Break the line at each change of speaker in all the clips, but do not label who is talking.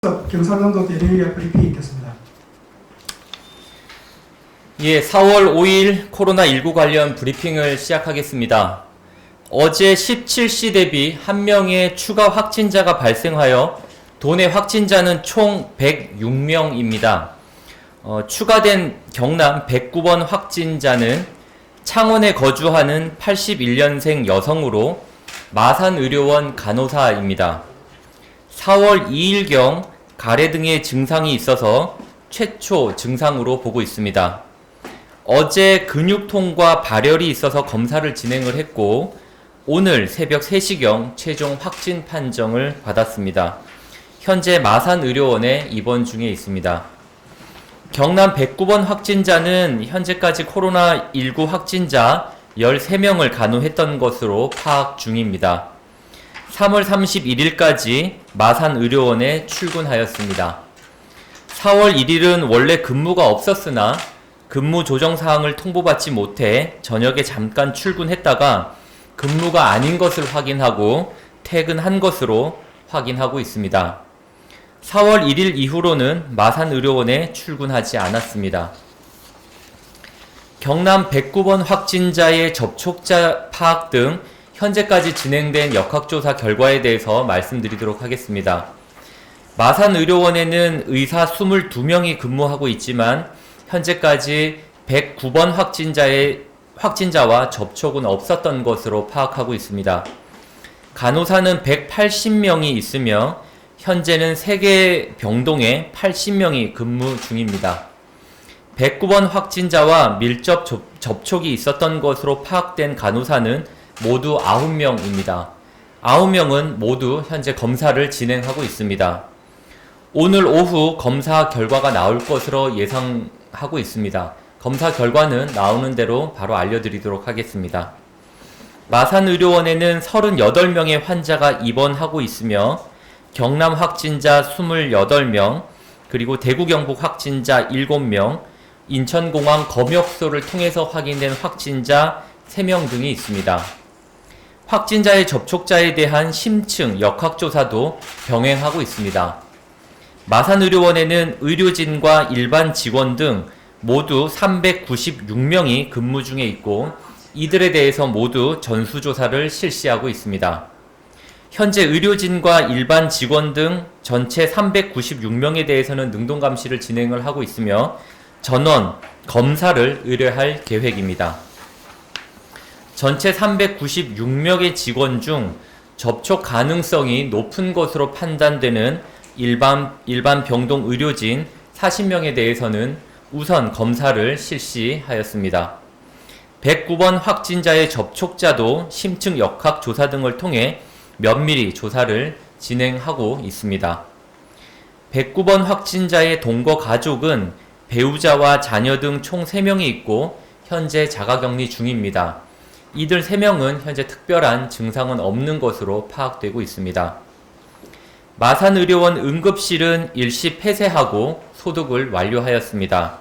경상남도 대리의학 브리핑이 있겠습니다.
예, 4월 5일 코로나19 관련 브리핑을 시작하겠습니다. 어제 17시 대비 1명의 추가 확진자가 발생하여 도내 확진자는 총 106명입니다. 추가된 경남 109번 확진자는 창원에 거주하는 81년생 여성으로 마산의료원 간호사입니다. 4월 2일경 가래 등의 증상이 있어서 최초 증상으로 보고 있습니다. 어제 근육통과 발열이 있어서 검사를 진행을 했고 오늘 새벽 3시경 최종 확진 판정을 받았습니다. 현재 마산의료원에 입원 중에 있습니다. 경남 109번 확진자는 현재까지 코로나19 확진자 13명을 간호했던 것으로 파악 중입니다. 3월 31일까지 마산의료원에 출근하였습니다. 4월 1일은 원래 근무가 없었으나 근무 조정 사항을 통보받지 못해 저녁에 잠깐 출근했다가 근무가 아닌 것을 확인하고 퇴근한 것으로 확인하고 있습니다. 4월 1일 이후로는 마산의료원에 출근하지 않았습니다. 경남 109번 확진자의 접촉자 파악 등 현재까지 진행된 역학조사 결과에 대해서 말씀드리도록 하겠습니다. 마산의료원에는 의사 22명이 근무하고 있지만 현재까지 109번 확진자와 접촉은 없었던 것으로 파악하고 있습니다. 간호사는 180명이 있으며 현재는 3개 병동에 80명이 근무 중입니다. 109번 확진자와 밀접 접촉이 있었던 것으로 파악된 간호사는 모두 9명입니다. 9명은 모두 현재 검사를 진행하고 있습니다. 오늘 오후 검사 결과가 나올 것으로 예상하고 있습니다. 검사 결과는 나오는 대로 바로 알려드리도록 하겠습니다. 마산의료원에는 38명의 환자가 입원하고 있으며 경남 확진자 28명, 그리고 대구 경북 확진자 7명, 인천공항 검역소를 통해서 확인된 확진자 3명 등이 있습니다. 확진자의 접촉자에 대한 심층 역학조사도 병행하고 있습니다. 마산의료원에는 의료진과 일반 직원 등 모두 396명이 근무 중에 있고 이들에 대해서 모두 전수조사를 실시하고 있습니다. 현재 의료진과 일반 직원 등 전체 396명에 대해서는 능동감시를 진행을 하고 있으며 전원 검사를 의뢰할 계획입니다. 전체 396명의 직원 중 접촉 가능성이 높은 것으로 판단되는 일반 병동 의료진 40명에 대해서는 우선 검사를 실시하였습니다. 109번 확진자의 접촉자도 심층 역학 조사 등을 통해 면밀히 조사를 진행하고 있습니다. 109번 확진자의 동거 가족은 배우자와 자녀 등 총 3명이 있고 현재 자가격리 중입니다. 이들 3명은 현재 특별한 증상은 없는 것으로 파악되고 있습니다. 마산의료원 응급실은 일시 폐쇄하고 소독을 완료하였습니다.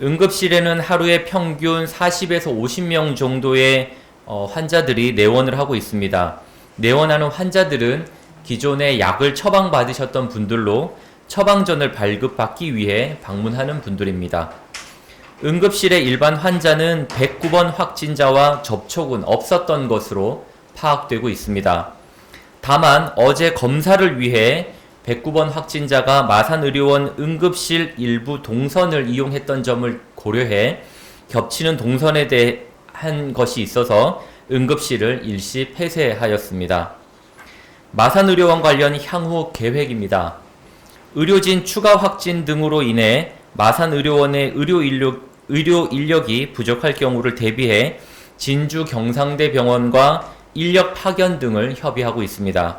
응급실에는 하루에 평균 40에서 50명 정도의 환자들이 내원을 하고 있습니다. 내원하는 환자들은 기존에 약을 처방받으셨던 분들로 처방전을 발급받기 위해 방문하는 분들입니다. 응급실의 일반 환자는 109번 확진자와 접촉은 없었던 것으로 파악되고 있습니다. 다만 어제 검사를 위해 109번 확진자가 마산의료원 응급실 일부 동선을 이용했던 점을 고려해 겹치는 동선에 대한 것이 있어서 응급실을 일시 폐쇄하였습니다. 마산의료원 관련 향후 계획입니다. 의료진 추가 확진 등으로 인해 마산의료원의 의료 인력이 부족할 경우를 대비해 진주 경상대병원과 인력 파견 등을 협의하고 있습니다.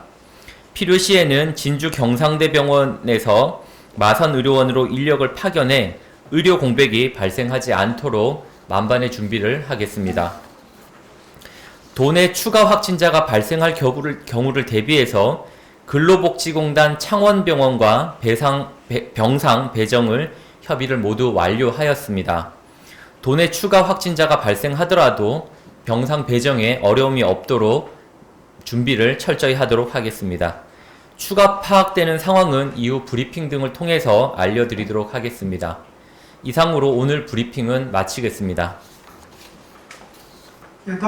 필요시에는 진주 경상대병원에서 마산의료원으로 인력을 파견해 의료 공백이 발생하지 않도록 만반의 준비를 하겠습니다. 도내 추가 확진자가 발생할 경우를 대비해서 근로복지공단 창원병원과 병상 배정을 협의를 모두 완료하였습니다. 도내 추가 확진자가 발생하더라도 병상 배정에 어려움이 없도록 준비를 철저히 하도록 하겠습니다. 추가 파악되는 상황은 이후 브리핑 등을 통해서 알려드리도록 하겠습니다. 이상으로 오늘 브리핑은 마치겠습니다.
예, 다음